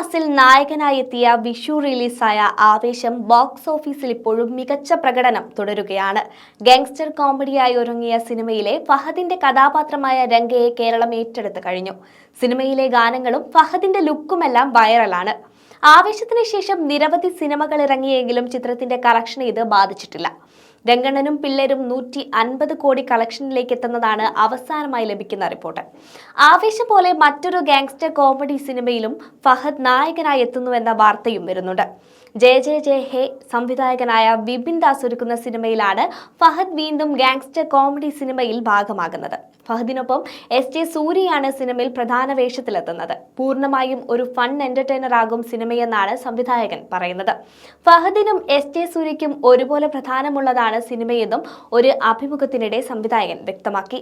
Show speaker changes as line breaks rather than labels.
മാസിൽ നായകനായി എത്തിയ വിഷു റിലീസായ ആവേശം ബോക്സ് ഓഫീസിൽ ഇപ്പോഴും മികച്ച പ്രകടനം തുടരുകയാണ്. ഗാങ്സ്റ്റർ കോമഡിയായി ഒരുങ്ങിയ സിനിമയിലെ ഫഹദിന്റെ കഥാപാത്രമായ രംഗയെ കേരളം ഏറ്റെടുത്തു കഴിഞ്ഞു. സിനിമയിലെ ഗാനങ്ങളും ഫഹദിന്റെ ലുക്കുമെല്ലാം വൈറലാണ്. ആവേശത്തിന് ശേഷം നിരവധി സിനിമകൾ ഇറങ്ങിയെങ്കിലും ചിത്രത്തിന്റെ കളക്ഷനെ ഇത് ബാധിച്ചിട്ടില്ല. രംഗണ്ണനും പിള്ളേരും 150 കോടി കളക്ഷനിലേക്ക് എത്തുന്നതാണ് അവസാനമായി ലഭിക്കുന്ന റിപ്പോർട്ട്. ആവേശം പോലെ മറ്റൊരു ഗാങ്സ്റ്റർ കോമഡി സിനിമയിലും ഫഹദ് നായകനായി എത്തുന്നുവെന്ന വാർത്തയും വരുന്നുണ്ട്. ജയ ജയ ജയ ഹേ സംവിധായകനായ വിപിൻ ദാസ് ഒരുക്കുന്ന സിനിമയിലാണ് ഫഹദ് വീണ്ടും ഗാങ്സ്റ്റർ കോമഡി സിനിമയിൽ ഭാഗമാകുന്നത്. ഫഹദിനൊപ്പം SJ സൂര്യയാണ് സിനിമയിൽ പ്രധാന വേഷത്തിലെത്തുന്നത്. പൂർണ്ണമായും ഒരു ഫൺ എന്റർടൈനർ ആകും സിനിമയെന്നാണ് സംവിധായകൻ പറയുന്നത്. ഫഹദിനും SJ സൂര്യയ്ക്കും ഒരുപോലെ പ്രധാനമുള്ളതാണ് സിനിമയെന്നും ഒരു അഭിമുഖത്തിനിടെ സംവിധായകൻ വ്യക്തമാക്കി.